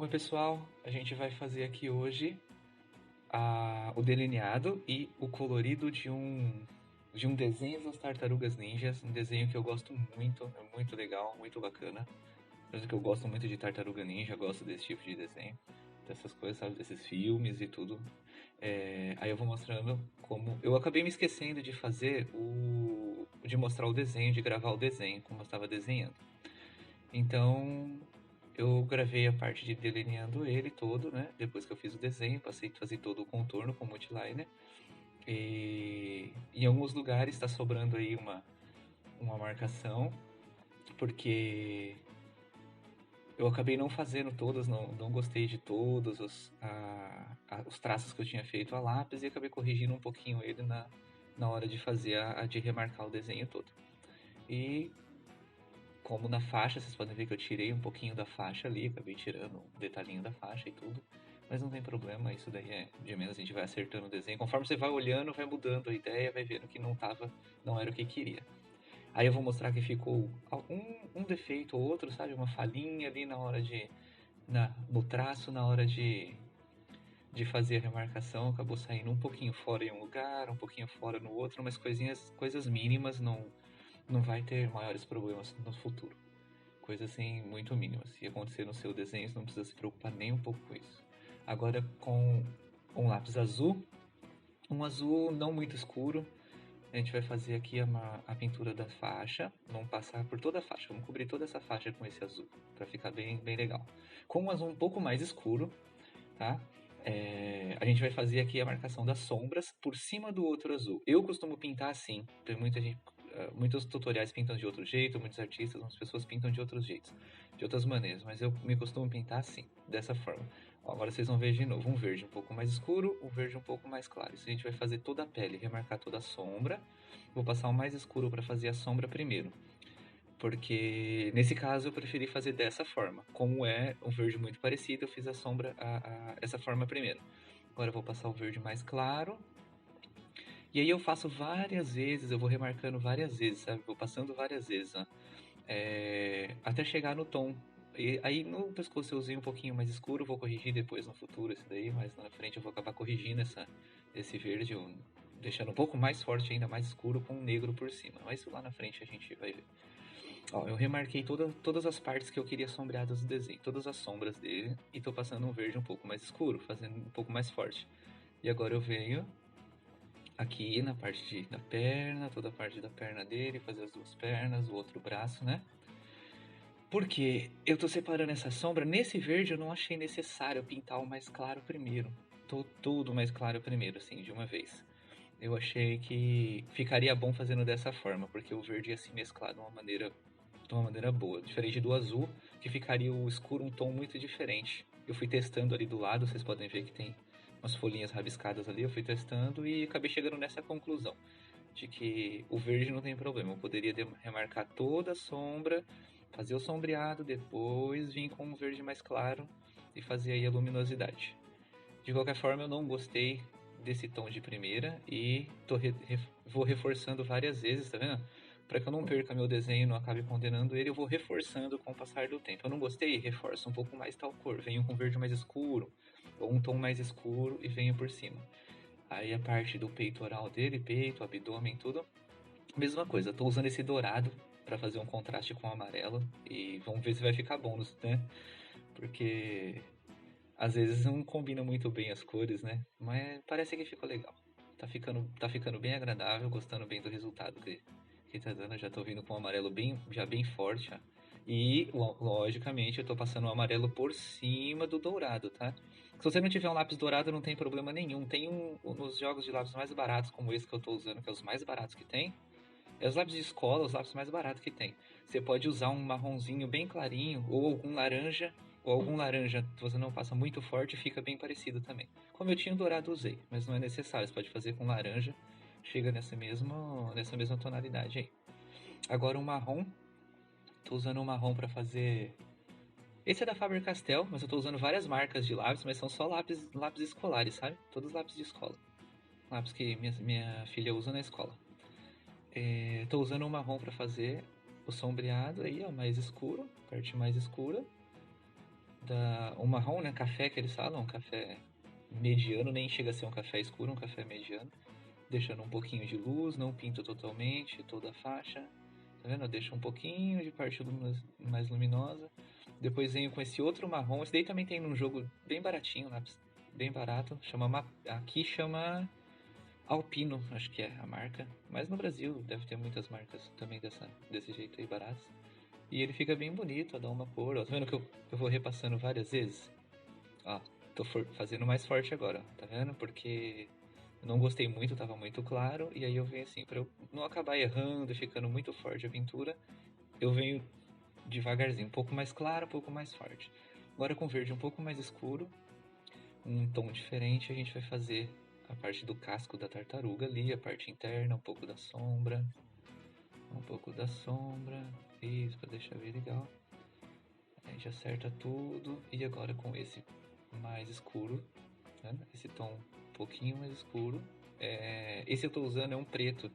Oi, pessoal, a gente vai fazer aqui hoje o delineado e o colorido de um desenho das Tartarugas Ninjas, um desenho que eu gosto muito, é muito legal, muito bacana. Coisa que eu gosto muito de Tartaruga Ninja, gosto desse tipo de desenho, dessas coisas, sabe, desses filmes e tudo. Aí eu vou mostrando como. Eu acabei me esquecendo de fazer de mostrar o desenho, de gravar o desenho, como eu estava desenhando. Então, eu gravei a parte de delineando ele todo, né? Depois que eu fiz o desenho, passei a fazer todo o contorno com multiliner. E em alguns lugares está sobrando aí uma marcação, porque eu acabei não fazendo todas, não gostei de todos os traços que eu tinha feito a lápis e acabei corrigindo um pouquinho ele na hora de fazer de remarcar o desenho todo. E como na faixa, vocês podem ver que eu tirei um pouquinho da faixa ali, acabei tirando um detalhinho da faixa e tudo. Mas não tem problema, isso daí é de menos, a gente vai acertando o desenho. Conforme você vai olhando, vai mudando a ideia, vai vendo que não era o que queria. Aí eu vou mostrar que ficou um defeito ou outro, sabe? Uma falhinha ali na hora no traço, na hora de fazer a remarcação, acabou saindo um pouquinho fora em um lugar, um pouquinho fora no outro, mas coisas mínimas, não vai ter maiores problemas no futuro. Coisas assim muito mínimas. Se acontecer no seu desenho, você não precisa se preocupar nem um pouco com isso. Agora com um lápis azul, um azul não muito escuro, a gente vai fazer aqui a pintura da faixa. Vamos passar por toda a faixa, vamos cobrir toda essa faixa com esse azul, para ficar bem legal. Com um azul um pouco mais escuro, tá? A gente vai fazer aqui a marcação das sombras por cima do outro azul. Eu costumo pintar assim, tem muita gente, muitos tutoriais pintam de outro jeito, muitos artistas, muitas pessoas pintam de outros jeitos, de outras maneiras, mas eu me costumo pintar assim, dessa forma. Ó, agora vocês vão ver de novo, um verde um pouco mais escuro, um verde um pouco mais claro. Isso a gente vai fazer toda a pele, remarcar toda a sombra. Vou passar o mais escuro para fazer a sombra primeiro. Porque nesse caso eu preferi fazer dessa forma. Como é um verde muito parecido, eu fiz a sombra essa forma primeiro. Agora eu vou passar o verde mais claro. E aí eu faço várias vezes, eu vou remarcando várias vezes, sabe? Vou passando várias vezes, ó. Até chegar no tom. E aí no pescoço eu usei um pouquinho mais escuro, vou corrigir depois no futuro esse daí, mas na frente eu vou acabar corrigindo esse verde, deixando um pouco mais forte ainda, mais escuro com um negro por cima. Mas lá na frente a gente vai ver. Ó, eu remarquei todas as partes que eu queria sombreadas do desenho, todas as sombras dele, e tô passando um verde um pouco mais escuro, fazendo um pouco mais forte. E agora eu venho aqui na parte da perna, toda a parte da perna dele, fazer as duas pernas, o outro braço, né? Porque eu tô separando essa sombra, nesse verde eu não achei necessário pintar o mais claro primeiro. Tudo mais claro primeiro, assim, de uma vez. Eu achei que ficaria bom fazendo dessa forma, porque o verde ia se mesclar de uma maneira boa. Diferente do azul, que ficaria o escuro um tom muito diferente. Eu fui testando ali do lado, vocês podem ver que tem umas folhinhas rabiscadas ali, eu fui testando e acabei chegando nessa conclusão. De que o verde não tem problema, eu poderia remarcar toda a sombra, fazer o sombreado, depois vir com um verde mais claro e fazer aí a luminosidade. De qualquer forma, eu não gostei desse tom de primeira e vou reforçando várias vezes, tá vendo? Para que eu não perca meu desenho e não acabe condenando ele, eu vou reforçando com o passar do tempo. Eu não gostei, reforço um pouco mais tal cor. Venho com verde mais escuro, ou um tom mais escuro e venho por cima. Aí a parte do peitoral dele, peito, abdômen, tudo, mesma coisa. Tô usando esse dourado para fazer um contraste com o amarelo e vamos ver se vai ficar bom, né? Porque às vezes não combina muito bem as cores, né? Mas parece que ficou legal. Tá ficando bem agradável, gostando bem do resultado que tá dando. Já tô vindo com o amarelo já bem forte, ó. E, logicamente, eu tô passando o amarelo por cima do dourado, tá? Se você não tiver um lápis dourado, não tem problema nenhum. Tem nos jogos de lápis mais baratos, como esse que eu tô usando, que é os mais baratos que tem. É os lápis de escola, os lápis mais baratos que tem. Você pode usar um marronzinho bem clarinho, ou algum laranja que você não passa muito forte, fica bem parecido também. Como eu tinha dourado, usei, mas não é necessário. Você pode fazer com laranja, chega nessa mesma tonalidade aí. Agora o marrom, tô usando o marrom para fazer. Esse é da Faber-Castell, mas eu tô usando várias marcas de lápis, mas são só lápis escolares, sabe? Todos lápis de escola. Lápis que minha filha usa na escola. Tô usando o marrom para fazer o sombreado aí, ó, mais escuro, parte mais escura. o marrom, né? Café que eles falam, um café mediano, nem chega a ser um café escuro, um café mediano. Deixando um pouquinho de luz, não pinto totalmente toda a faixa. Tá vendo? Eu deixo um pouquinho de parte mais luminosa. Depois venho com esse outro marrom. Esse daí também tem num jogo bem baratinho, lápis bem barato. Aqui chama Alpino, acho que é a marca. Mas no Brasil deve ter muitas marcas também desse jeito aí baratas. E ele fica bem bonito, dá uma cor. Ó. Tá vendo que eu vou repassando várias vezes? Ó, tô fazendo mais forte agora, ó. Tá vendo? Porque eu não gostei muito, tava muito claro. E aí eu venho assim, pra eu não acabar errando, ficando muito forte a pintura, eu venho devagarzinho, um pouco mais claro, um pouco mais forte. Agora com verde um pouco mais escuro, um tom diferente, a gente vai fazer a parte do casco da tartaruga ali, a parte interna, um pouco da sombra, isso, pra deixar bem legal. A gente acerta tudo, e agora com esse mais escuro, né? Esse tom um pouquinho mais escuro. Esse eu tô usando é um preto,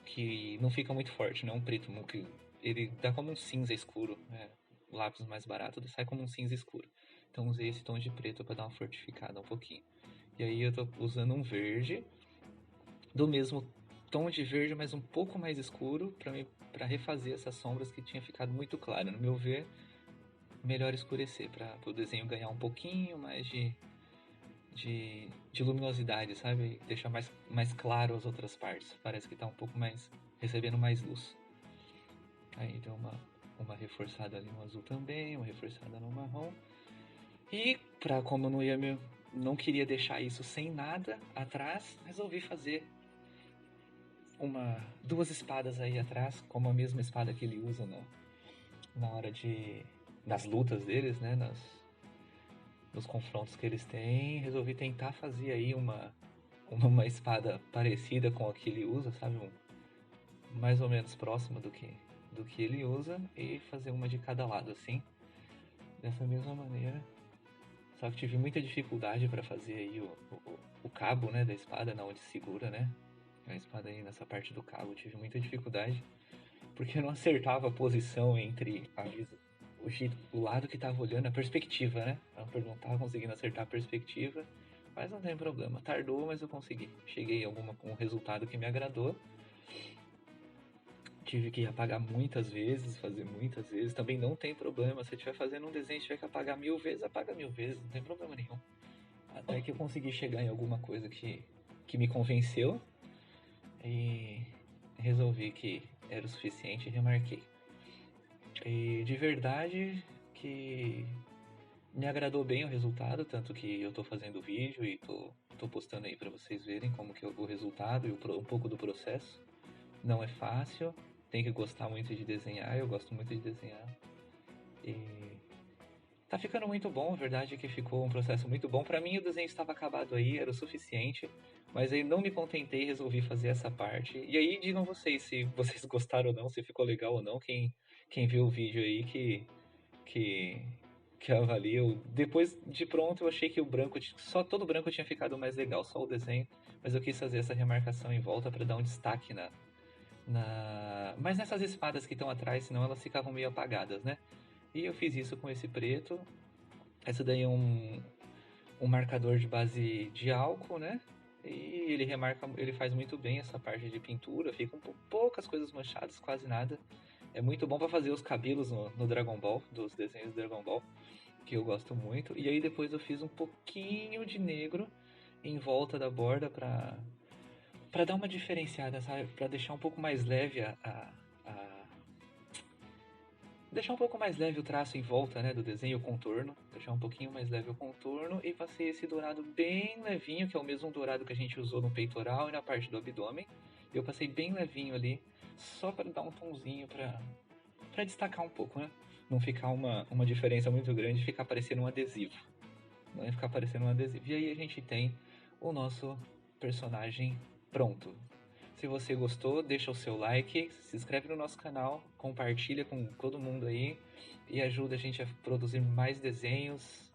que não fica muito forte, não é um preto, que ele dá como um cinza escuro, né? O lápis mais barato sai como um cinza escuro. Então usei esse tom de preto para dar uma fortificada um pouquinho. E aí eu tô usando um verde, do mesmo tom de verde, mas um pouco mais escuro, para refazer essas sombras que tinha ficado muito claro. No meu ver, melhor escurecer, para o desenho ganhar um pouquinho mais de luminosidade, sabe? Deixar mais claro as outras partes. Parece que tá um pouco mais recebendo mais luz. Aí deu uma reforçada ali no azul também, uma reforçada no marrom. E como eu não queria deixar isso sem nada atrás, resolvi fazer duas espadas aí atrás, como a mesma espada que ele usa na hora das lutas deles, né? Nos confrontos que eles têm. Resolvi tentar fazer aí uma espada parecida com a que ele usa, sabe? Mais ou menos próxima do que ele usa, e fazer uma de cada lado, assim, dessa mesma maneira. Só que tive muita dificuldade para fazer aí o cabo, né, da espada, na onde segura, né? A espada aí nessa parte do cabo, tive muita dificuldade, porque eu não acertava a posição entre o lado que tava olhando, a perspectiva, né? Eu não tava conseguindo acertar a perspectiva, mas não tem problema. Tardou, mas eu consegui. Cheguei a um resultado que me agradou. Tive que apagar muitas vezes, fazer muitas vezes. Também não tem problema. Se eu estiver fazendo um desenho e tiver que apagar 1000 vezes, apaga 1000 vezes. Não tem problema nenhum. Até que eu consegui chegar em alguma coisa que me convenceu. E resolvi que era o suficiente e remarquei. E de verdade que me agradou bem o resultado. Tanto que eu tô fazendo vídeo e tô postando aí pra vocês verem como que é o resultado e um pouco do processo. Não é fácil, tem que gostar muito de desenhar, eu gosto muito de desenhar. E tá ficando muito bom, a verdade é que ficou um processo muito bom. Pra mim o desenho estava acabado aí, era o suficiente, mas aí não me contentei e resolvi fazer essa parte. E aí digam vocês se vocês gostaram ou não, se ficou legal ou não, quem viu o vídeo aí que, que avalia. Depois de pronto eu achei que o branco, só todo branco tinha ficado mais legal, só o desenho, mas eu quis fazer essa remarcação em volta para dar um destaque mas nessas espadas que estão atrás, senão elas ficavam meio apagadas, né? E eu fiz isso com esse preto. Essa daí é um marcador de base de álcool, né? E ele faz muito bem essa parte de pintura, ficam poucas coisas manchadas, quase nada. É muito bom para fazer os cabelos no Dragon Ball, dos desenhos do Dragon Ball, que eu gosto muito. E aí depois eu fiz um pouquinho de negro em volta da borda para dar uma diferenciada, sabe? Para deixar um pouco mais leve deixar um pouco mais leve o traço em volta, né, do desenho, o contorno, deixar um pouquinho mais leve o contorno, e passei esse dourado bem levinho, que é o mesmo dourado que a gente usou no peitoral e na parte do abdômen. Eu passei bem levinho ali, só para dar um tonzinho, para destacar um pouco, né? Não ficar uma diferença muito grande, ficar parecendo um adesivo. Não é ficar parecendo um adesivo. E aí a gente tem o nosso personagem pronto. Se você gostou, deixa o seu like, se inscreve no nosso canal, compartilha com todo mundo aí e ajuda a gente a produzir mais desenhos